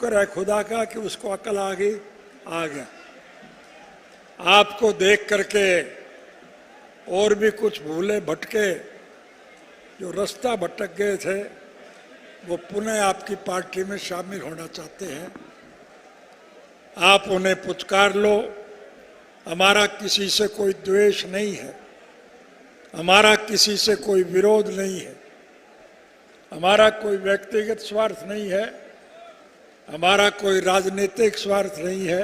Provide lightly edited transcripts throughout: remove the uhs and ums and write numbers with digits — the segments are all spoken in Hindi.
शुक्र है खुदा का कि उसको अकल आ गई, आ गया। आपको देख करके और भी कुछ भूले भटके जो रास्ता भटक गए थे वो पुनः आपकी पार्टी में शामिल होना चाहते हैं। आप उन्हें पुचकार लो। हमारा किसी से कोई द्वेष नहीं है, हमारा किसी से कोई विरोध नहीं है, हमारा कोई व्यक्तिगत स्वार्थ नहीं है, हमारा कोई राजनीतिक स्वार्थ नहीं है।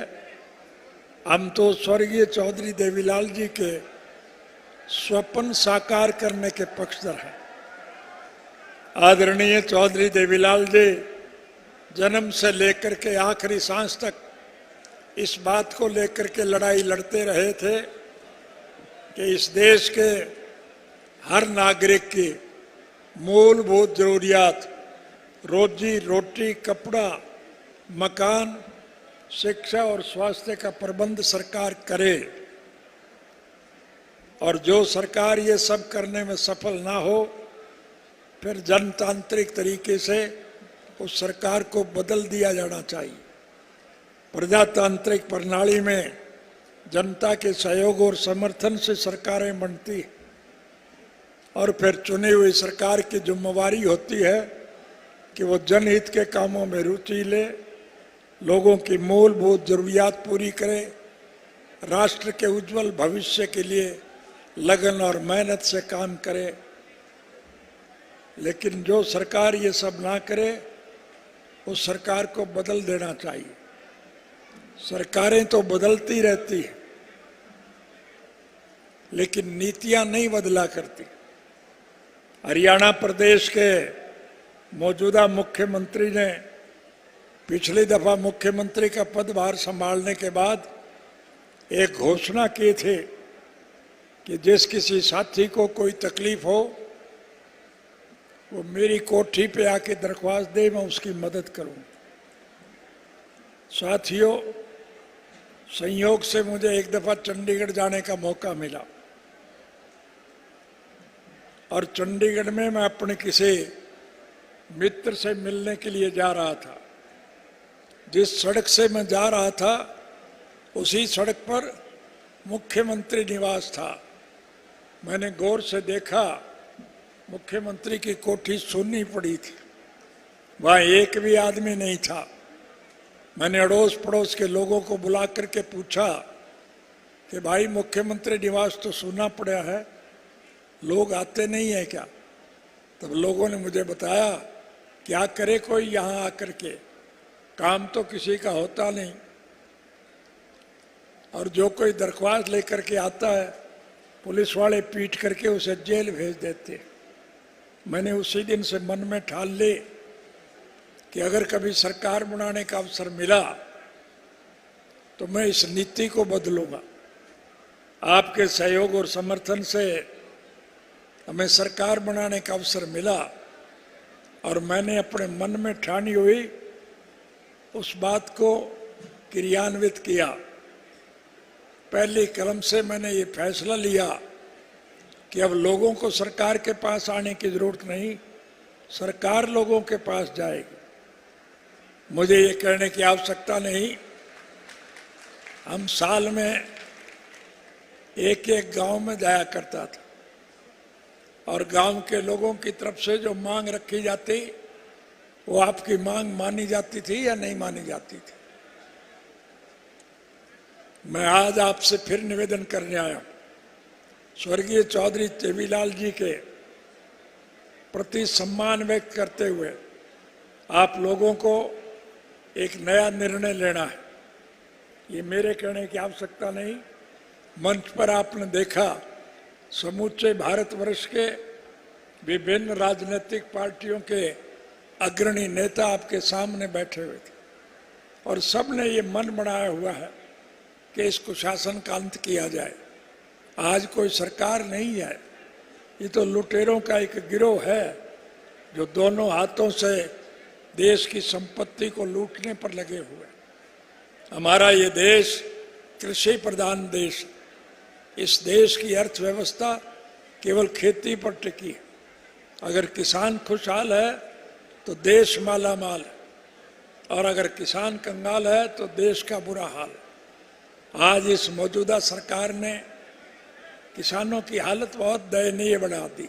हम तो स्वर्गीय चौधरी देवीलाल जी के स्वप्न साकार करने के पक्षधर हैं। आदरणीय चौधरी देवीलाल जी जन्म से लेकर के आखिरी सांस तक इस बात को लेकर के लड़ाई लड़ते रहे थे कि इस देश के हर नागरिक की मूलभूत जरूरियात रोजी रोटी, कपड़ा, मकान, शिक्षा और स्वास्थ्य का प्रबंध सरकार करे। और जो सरकार ये सब करने में सफल ना हो फिर जनतांत्रिक तरीके से उस सरकार को बदल दिया जाना चाहिए। प्रजातांत्रिक प्रणाली में जनता के सहयोग और समर्थन से सरकारें बनती हैं और फिर चुनी हुई सरकार की जिम्मेवारी होती है कि वो जनहित के कामों में रुचि ले, लोगों की मूलभूत जरूरियात पूरी करे, राष्ट्र के उज्जवल भविष्य के लिए लगन और मेहनत से काम करे। लेकिन जो सरकार ये सब ना करे उस सरकार को बदल देना चाहिए। सरकारें तो बदलती रहती हैं लेकिन नीतियां नहीं बदला करती। हरियाणा प्रदेश के मौजूदा मुख्यमंत्री ने पिछली दफा मुख्यमंत्री का पदभार संभालने के बाद एक घोषणा की थी कि जिस किसी साथी को कोई तकलीफ हो वो मेरी कोठी पे आके दरख्वास्त दे, मैं उसकी मदद करूं। साथियों, संयोग से मुझे एक दफा चंडीगढ़ जाने का मौका मिला और चंडीगढ़ में मैं अपने किसी मित्र से मिलने के लिए जा रहा था। जिस सड़क से मैं जा रहा था उसी सड़क पर मुख्यमंत्री निवास था। मैंने गौर से देखा मुख्यमंत्री की कोठी सुन्नी पड़ी थी, वहां एक भी आदमी नहीं था। मैंने अड़ोस पड़ोस के लोगों को बुला करके पूछा कि भाई मुख्यमंत्री निवास तो सुनना पड़ा है, लोग आते नहीं है क्या? तब लोगों ने मुझे बताया क्या करे कोई यहाँ आकर के, काम तो किसी का होता नहीं और जो कोई दरख्वास्त लेकर के आता है पुलिस वाले पीट करके उसे जेल भेज देते। मैंने उसी दिन से मन में ठान ली कि अगर कभी सरकार बनाने का अवसर मिला तो मैं इस नीति को बदलूंगा। आपके सहयोग और समर्थन से हमें सरकार बनाने का अवसर मिला और मैंने अपने मन में ठानी हुई उस बात को क्रियान्वित किया। पहली कलम से मैंने ये फैसला लिया कि अब लोगों को सरकार के पास आने की जरूरत नहीं, सरकार लोगों के पास जाएगी। मुझे ये कहने की आवश्यकता नहीं, हम साल में एक एक गांव में जाया करता था और गांव के लोगों की तरफ से जो मांग रखी जाती वो आपकी मांग मानी जाती थी या नहीं मानी जाती थी। मैं आज आपसे फिर निवेदन करने आया, स्वर्गीय चौधरी देवीलाल जी के प्रति सम्मान व्यक्त करते हुए आप लोगों को एक नया निर्णय लेना है। ये मेरे कहने की आवश्यकता नहीं, मंच पर आपने देखा समूचे भारतवर्ष के विभिन्न राजनीतिक पार्टियों के अग्रणी नेता आपके सामने बैठे हुए थे और सबने ये मन बनाया हुआ है कि इसको शासन का अंत किया जाए। आज कोई सरकार नहीं है, ये तो लुटेरों का एक गिरोह है जो दोनों हाथों से देश की संपत्ति को लूटने पर लगे हुए। हमारा ये देश कृषि प्रधान देश, इस देश की अर्थव्यवस्था केवल खेती पर टिकी है। अगर किसान खुशहाल है तो देश माला माल है। और अगर किसान कंगाल है तो देश का बुरा हाल। आज इस मौजूदा सरकार ने किसानों की हालत बहुत दयनीय बना दी।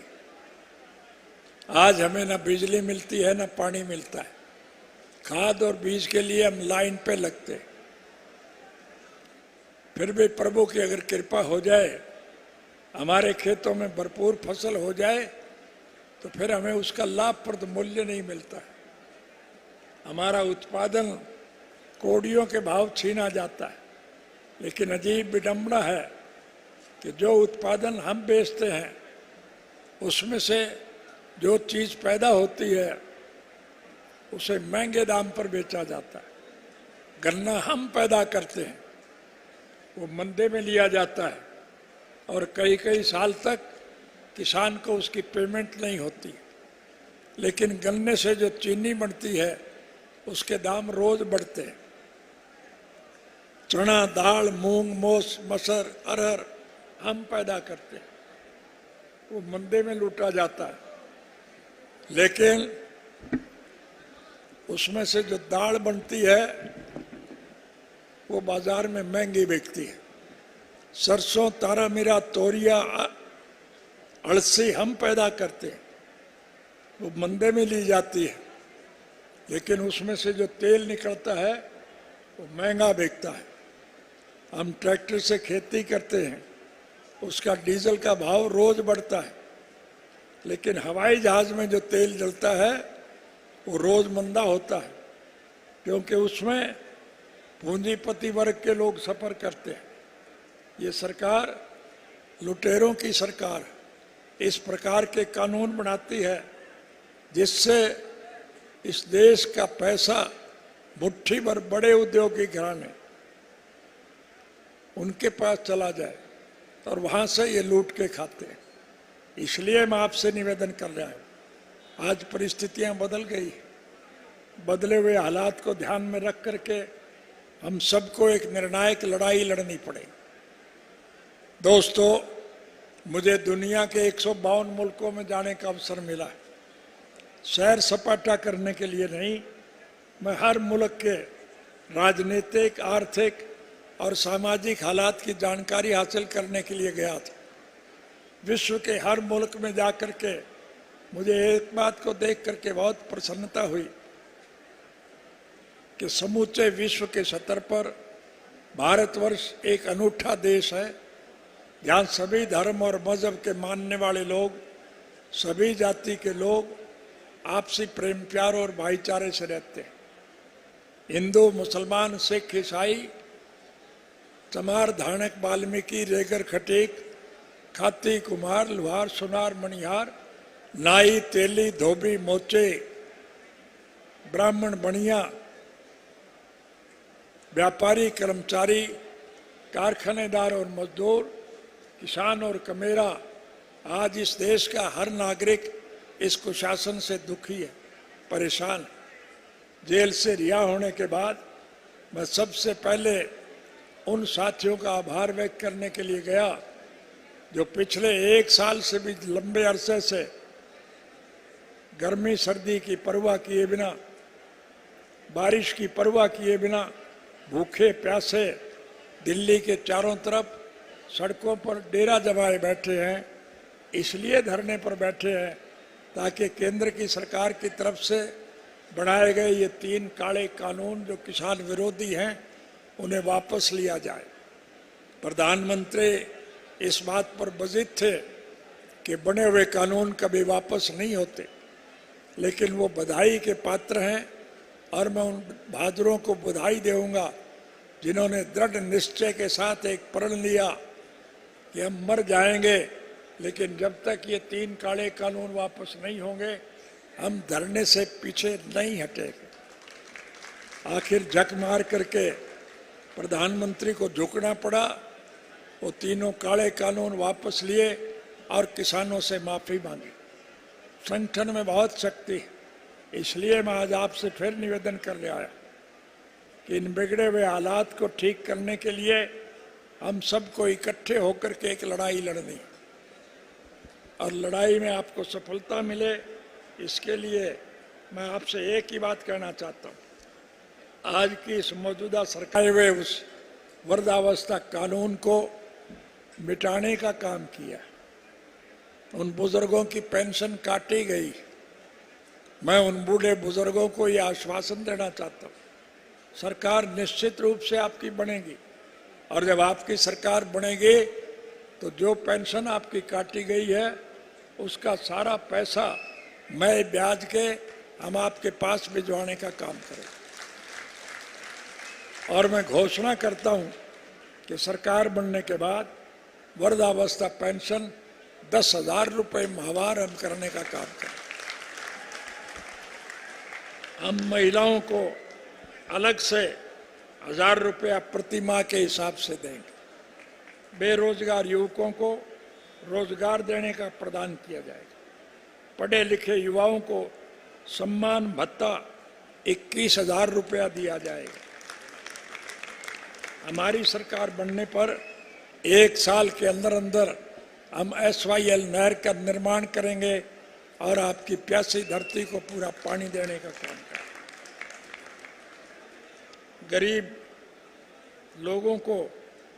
आज हमें न बिजली मिलती है न पानी मिलता है। खाद और बीज के लिए हम लाइन पे लगते, फिर भी प्रभु की अगर कृपा हो जाए, हमारे खेतों में भरपूर फसल हो जाए, तो फिर हमें उसका लाभप्रद मूल्य नहीं मिलता है। हमारा उत्पादन कोड़ियों के भाव छीना जाता है। लेकिन अजीब विडंबना है कि जो उत्पादन हम बेचते हैं उसमें से जो चीज पैदा होती है उसे महंगे दाम पर बेचा जाता है। गन्ना हम पैदा करते हैं, वो मंदे में लिया जाता है और कई कई साल तक किसान को उसकी पेमेंट नहीं होती। लेकिन गन्ने से जो चीनी बनती है उसके दाम रोज बढ़ते हैं। चना, दाल, मूंग, मोस, मसर, अरहर हम पैदा करते हैं, वो मंदे में लूटा जाता है। लेकिन उसमें से जो दाल बनती है वो बाजार में महंगी बिकती है। सरसों, तारा मीरा, तोरिया, अड़सी हम पैदा करते हैं, वो मंदे में ली जाती है। लेकिन उसमें से जो तेल निकलता है वो महंगा बिकता है। हम ट्रैक्टर से खेती करते हैं, उसका डीजल का भाव रोज बढ़ता है। लेकिन हवाई जहाज में जो तेल जलता है वो रोज मंदा होता है, क्योंकि उसमें पूंजीपति वर्ग के लोग सफर करते हैं। ये सरकार लुटेरों की सरकार इस प्रकार के कानून बनाती है जिससे इस देश का पैसा मुट्ठी भर बड़े उद्योगी घराने उनके पास चला जाए और वहां से ये लूट के खाते हैं। इसलिए मैं आपसे निवेदन कर रहा हूं, आज परिस्थितियां बदल गई। बदले हुए हालात को ध्यान में रख करके हम सबको एक निर्णायक लड़ाई लड़नी पड़ेगी। दोस्तों, मुझे दुनिया के 152 मुल्कों में जाने का अवसर मिला है। सैर सपाटा करने के लिए नहीं, मैं हर मुल्क के राजनीतिक, आर्थिक और सामाजिक हालात की जानकारी हासिल करने के लिए गया था। विश्व के हर मुल्क में जाकर के मुझे एक बात को देख करके बहुत प्रसन्नता हुई कि समूचे विश्व के स्तर पर भारतवर्ष एक अनूठा देश है, जहाँ सभी धर्म और मजहब के मानने वाले लोग, सभी जाति के लोग आपसी प्रेम, प्यार और भाईचारे से रहते हैं। हिंदू, मुसलमान, सिख, ईसाई, चमार, धानक, वाल्मीकि, रेगर, खटीक, खाती, कुमार, लुहार, सुनार, मणिहार, नाई, तेली, धोबी, मोचे, ब्राह्मण, बनिया, व्यापारी, कर्मचारी, कारखानेदार और मजदूर, किसान और कमेरा, आज इस देश का हर नागरिक इस कुशासन से दुखी है, परेशान है। जेल से रिहा होने के बाद मैं सबसे पहले उन साथियों का आभार व्यक्त करने के लिए गया जो पिछले 1 साल से भी लंबे अरसे से गर्मी सर्दी की परवाह किए बिना, बारिश की परवाह किए बिना, भूखे प्यासे दिल्ली के चारों तरफ सड़कों पर डेरा जमाए बैठे हैं। इसलिए धरने पर बैठे हैं ताकि केंद्र की सरकार की तरफ से बनाए गए ये 3 काले कानून जो किसान विरोधी हैं उन्हें वापस लिया जाए। प्रधानमंत्री इस बात पर बजित थे कि बने हुए कानून कभी वापस नहीं होते, लेकिन वो बधाई के पात्र हैं और मैं उन बहादुरों को बधाई दूंगा जिन्होंने दृढ़ निश्चय के साथ एक प्रण लिया कि हम मर जाएंगे लेकिन जब तक ये 3 काले कानून वापस नहीं होंगे हम धरने से पीछे नहीं हटेंगे। आखिर झक मार करके प्रधानमंत्री को झुकना पड़ा, वो 3 काले कानून वापस लिए और किसानों से माफी मांगी। संगठन में बहुत शक्ति है, इसलिए मैं आज आपसे फिर निवेदन कर रहा आया कि इन बिगड़े हुए हालात को ठीक करने के लिए हम सबको इकट्ठे होकर के एक लड़ाई लड़नी और लड़ाई में आपको सफलता मिले, इसके लिए मैं आपसे एक ही बात कहना चाहता हूँ आज की इस मौजूदा सरकार ने उस वृद्धावस्था कानून को मिटाने का काम किया। उन बुजुर्गों की पेंशन काटी गई। मैं उन बूढ़े बुजुर्गों को यह आश्वासन देना चाहता हूँ, सरकार निश्चित रूप से आपकी बनेगी, और जब आपकी सरकार बनेगी तो जो पेंशन आपकी काटी गई है उसका सारा पैसा मैं ब्याज के हम आपके पास भिजवाने का काम करें। और मैं घोषणा करता हूं कि सरकार बनने के बाद वृद्धावस्था पेंशन 10,000 रुपये माहवार हम करने का काम करें। हम महिलाओं को अलग से 1,000 रुपया प्रति माह के हिसाब से देंगे। बेरोजगार युवकों को रोजगार देने का प्रदान किया जाएगा। पढ़े लिखे युवाओं को सम्मान भत्ता 21,000 रुपया दिया जाएगा। हमारी सरकार बनने पर 1 साल के अंदर अंदर हम SYL नहर का निर्माण करेंगे और आपकी प्यासी धरती को पूरा पानी देने का काम करेंगे। गरीब लोगों को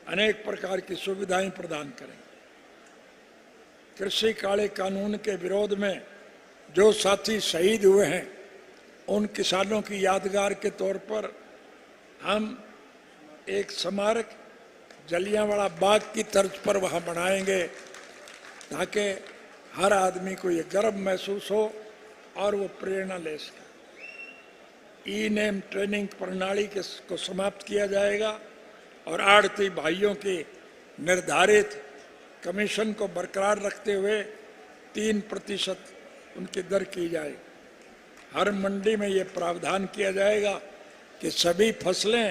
अनेक प्रकार की सुविधाएं प्रदान करेंगे। कृषि काले कानून के विरोध में जो साथी शहीद हुए हैं उन किसानों की यादगार के तौर पर हम एक स्मारक जलियांवाला बाग की तर्ज पर वहां बनाएंगे, ताकि हर आदमी को ये गर्व महसूस हो और वो प्रेरणा ले सके। ई-नेम ट्रेनिंग प्रणाली को समाप्त किया जाएगा और आढ़ती भाइयों की निर्धारित कमीशन को बरकरार रखते हुए 3% उनकी दर की जाएगी। हर मंडी में ये प्रावधान किया जाएगा कि सभी फसलें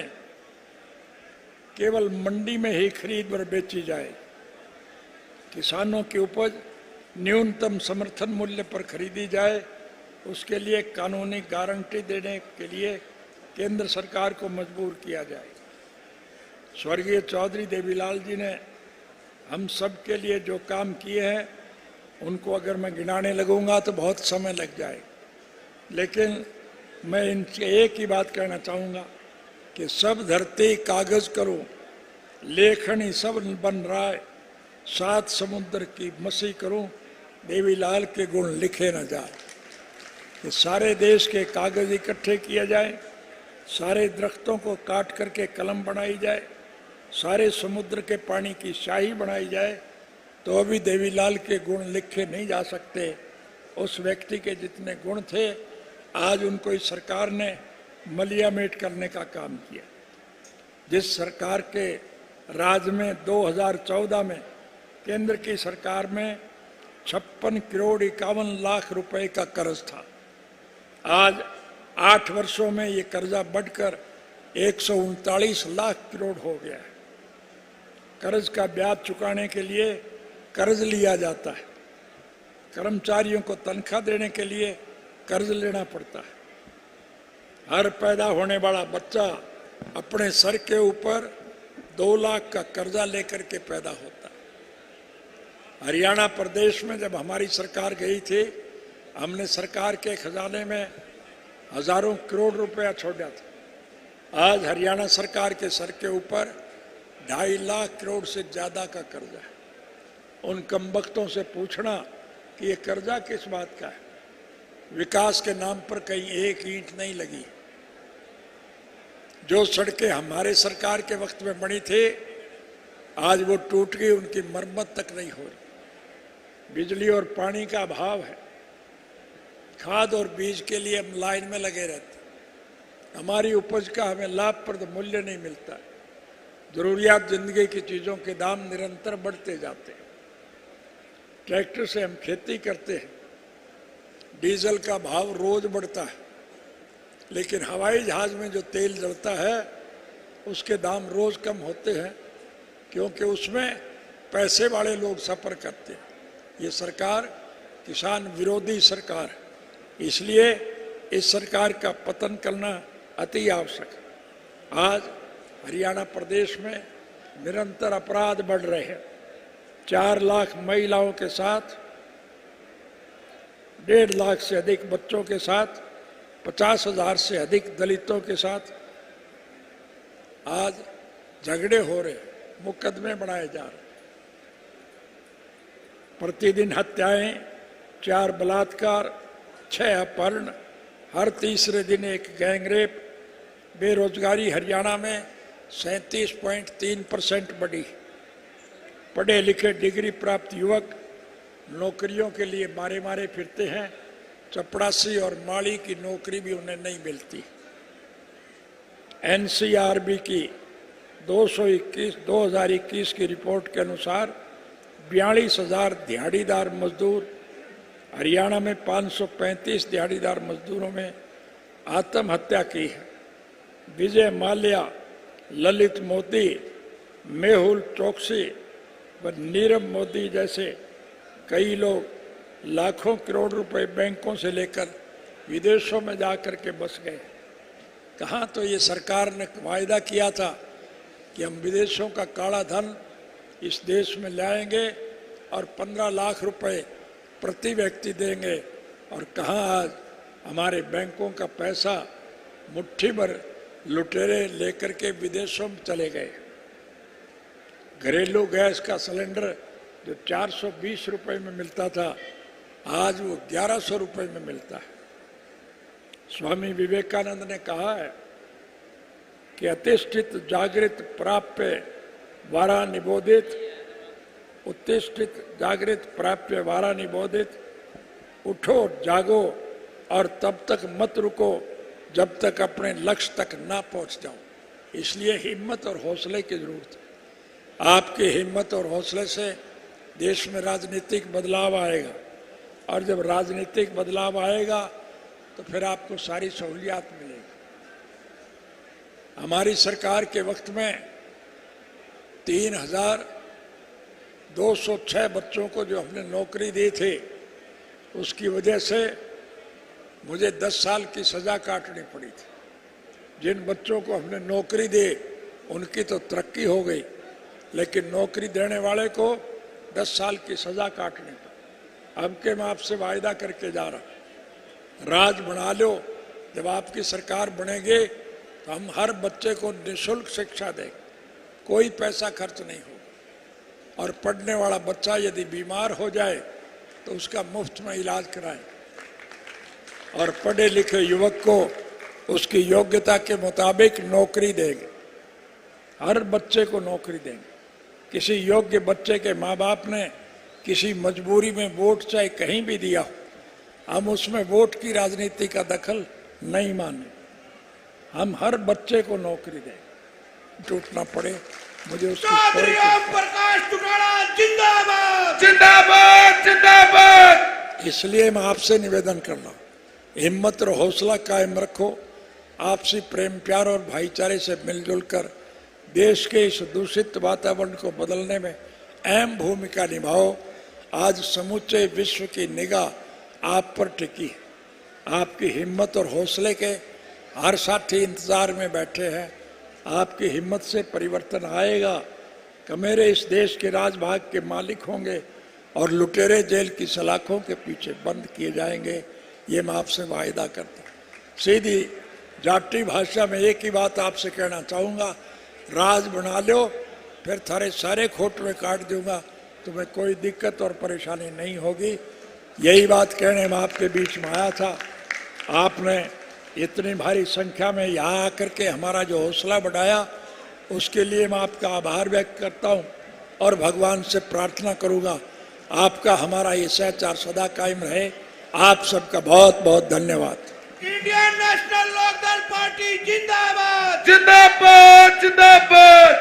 केवल मंडी में ही खरीद और बेची जाए। किसानों की उपज न्यूनतम समर्थन मूल्य पर खरीदी जाए, उसके लिए कानूनी गारंटी देने के लिए केंद्र सरकार को मजबूर किया जाए। स्वर्गीय चौधरी देवीलाल जी ने हम सब के लिए जो काम किए हैं उनको अगर मैं गिनाने लगूंगा तो बहुत समय लग जाए, लेकिन मैं इनसे एक ही बात कहना चाहूँगा कि सब धरती कागज करो, लेखनी सब बन रहा है, 7 समुद्र की मसी करूं, देवीलाल के गुण लिखे न जाए। कि सारे देश के कागज इकट्ठे किया जाए, सारे दरख्तों को काट करके कलम बनाई जाए, सारे समुद्र के पानी की शाही बनाई जाए, तो अभी देवीलाल के गुण लिखे नहीं जा सकते। उस व्यक्ति के जितने गुण थे आज उनको इस सरकार ने मलियामेट करने का काम किया। जिस सरकार के राज में 2014 में केंद्र की सरकार में 56 करोड़ 51 लाख रुपए का कर्ज था, आज 8 वर्षों में ये कर्जा बढ़कर 139 लाख करोड़ हो गया है। कर्ज का ब्याज चुकाने के लिए कर्ज लिया जाता है, कर्मचारियों को तनख्वाह देने के लिए कर्ज लेना पड़ता है। हर पैदा होने वाला बच्चा अपने सर के ऊपर 2 लाख का कर्जा लेकर के पैदा होता है। हरियाणा प्रदेश में जब हमारी सरकार गई थी, हमने सरकार के खजाने में हजारों करोड़ रुपया छोड़ा था। आज हरियाणा सरकार के सर के ऊपर 2.5 लाख करोड़ से ज्यादा का कर्जा है। उन कमबख्तों से पूछना कि ये कर्जा किस बात का है। विकास के नाम पर कहीं एक ईंट नहीं लगी। जो सड़कें हमारे सरकार के वक्त में बनी थी आज वो टूट गई, उनकी मरम्मत तक नहीं हो रही। बिजली और पानी का अभाव है, खाद और बीज के लिए हम लाइन में लगे रहते, हमारी उपज का हमें लाभप्रद मूल्य नहीं मिलता। जरूरियात जिंदगी की चीजों के दाम निरंतर बढ़ते जाते हैं। ट्रैक्टर से हम खेती करते हैं, डीजल का भाव रोज बढ़ता है, लेकिन हवाई जहाज में जो तेल जलता है उसके दाम रोज कम होते हैं, क्योंकि उसमें पैसे वाले लोग सफर करते हैं। ये सरकार किसान विरोधी सरकार है, इसलिए इस सरकार का पतन करना अति आवश्यक है। आज हरियाणा प्रदेश में निरंतर अपराध बढ़ रहे हैं। 4 लाख महिलाओं के साथ, 1.5 लाख से अधिक बच्चों के साथ, 50,000 से अधिक दलितों के साथ आज झगड़े हो रहे, मुकदमे बनाए जा रहे, प्रतिदिन हत्याएं, 4 बलात्कार, 6 अपहरण, हर तीसरे दिन एक गैंगरेप। बेरोजगारी हरियाणा में 37.3% बढ़ी। पढ़े लिखे डिग्री प्राप्त युवक नौकरियों के लिए मारे मारे फिरते हैं। चपड़ासी और माली की नौकरी भी उन्हें नहीं मिलती। एनसीआरबी की 2021 की रिपोर्ट के अनुसार 42,000 दिहाड़ीदार मजदूर, हरियाणा में 535 दिहाड़ीदार मजदूरों में आत्महत्या की है। विजय माल्या, ललित मोदी, मेहुल चोकसी व नीरव मोदी जैसे कई लोग लाखों करोड़ रुपए बैंकों से लेकर विदेशों में जाकर के बस गए। कहाँ तो ये सरकार ने वायदा किया था कि हम विदेशों का काला धन इस देश में लाएंगे और 15 लाख रुपए प्रति व्यक्ति देंगे, और कहाँ आज हमारे बैंकों का पैसा मुट्ठी भर लुटेरे लेकर के विदेशों में चले गए। घरेलू गैस का सिलेंडर जो 420 रुपए में मिलता था, आज वो 1100 रुपए में मिलता है। स्वामी विवेकानंद ने कहा है कि अतिष्ठित जागृत प्राप्य वारा निबोधित, उत्तिष्ठित जागृत प्राप्य वारा निबोधित। उठो जागो और तब तक मत रुको जब तक अपने लक्ष्य तक ना पहुंच जाओ। इसलिए हिम्मत और हौसले की जरूरत है। आपकी हिम्मत और हौसले से देश में राजनीतिक बदलाव आएगा, और जब राजनीतिक बदलाव आएगा तो फिर आपको सारी सहूलियात मिलेगी। हमारी सरकार के वक्त में 3,206 बच्चों को जो हमने नौकरी दी थी, उसकी वजह से मुझे 10 साल की सजा काटनी पड़ी थी। जिन बच्चों को हमने नौकरी दी उनकी तो तरक्की हो गई, लेकिन नौकरी देने वाले को 10 साल की सजा काटनी पड़ी। अब के मैं आपसे वायदा करके जा रहा, राज बना लो। जब आपकी सरकार बनेगी तो हम हर बच्चे को निःशुल्क शिक्षा देंगे, कोई पैसा खर्च नहीं होगा। और पढ़ने वाला बच्चा यदि बीमार हो जाए तो उसका मुफ्त में इलाज कराएंगे, और पढ़े लिखे युवक को उसकी योग्यता के मुताबिक नौकरी देंगे। हर बच्चे को नौकरी देंगे। किसी योग्य बच्चे के माँ बाप ने किसी मजबूरी में वोट चाहे कहीं भी दिया हो, हम उसमें वोट की राजनीति का दखल नहीं माने। हम हर बच्चे को नौकरी देंगे, टूटना पड़े मुझे उसकी कोई प्रकाश टुटाड़ा जिंदाबाद जिंदाबाद जिंदाबाद। इसलिए मैं आपसे निवेदन कर रहा हूँ, हिम्मत और हौसला कायम रखो। आपसी प्रेम प्यार और भाईचारे से मिलजुल कर देश के इस दूषित वातावरण को बदलने में अहम भूमिका निभाओ। आज समूचे विश्व की निगाह आप पर टिकी है। आपकी हिम्मत और हौसले के हर साथी इंतजार में बैठे हैं। आपकी हिम्मत से परिवर्तन आएगा कि मेरे इस देश के राजभाग के मालिक होंगे और लुटेरे जेल की सलाखों के पीछे बंद किए जाएंगे। ये मैं आपसे वायदा करता हूँ। सीधी जाटी भाषा में एक ही बात आपसे कहना चाहूँगा, राज बना लो, फिर थारे सारे खोट में काट दूंगा, तुम्हें कोई दिक्कत और परेशानी नहीं होगी। यही बात कहने में आपके बीच में आया था। आपने इतनी भारी संख्या में यहाँ आकर के हमारा जो हौसला बढ़ाया, उसके लिए मैं आपका आभार व्यक्त करता हूँ और भगवान से प्रार्थना करूँगा आपका हमारा ये सहचार सदा कायम रहे। आप सबका बहुत बहुत धन्यवाद। इंडियन नेशनल लोकदल पार्टी जिंदाबाद जिंदाबाद जिंदाबाद।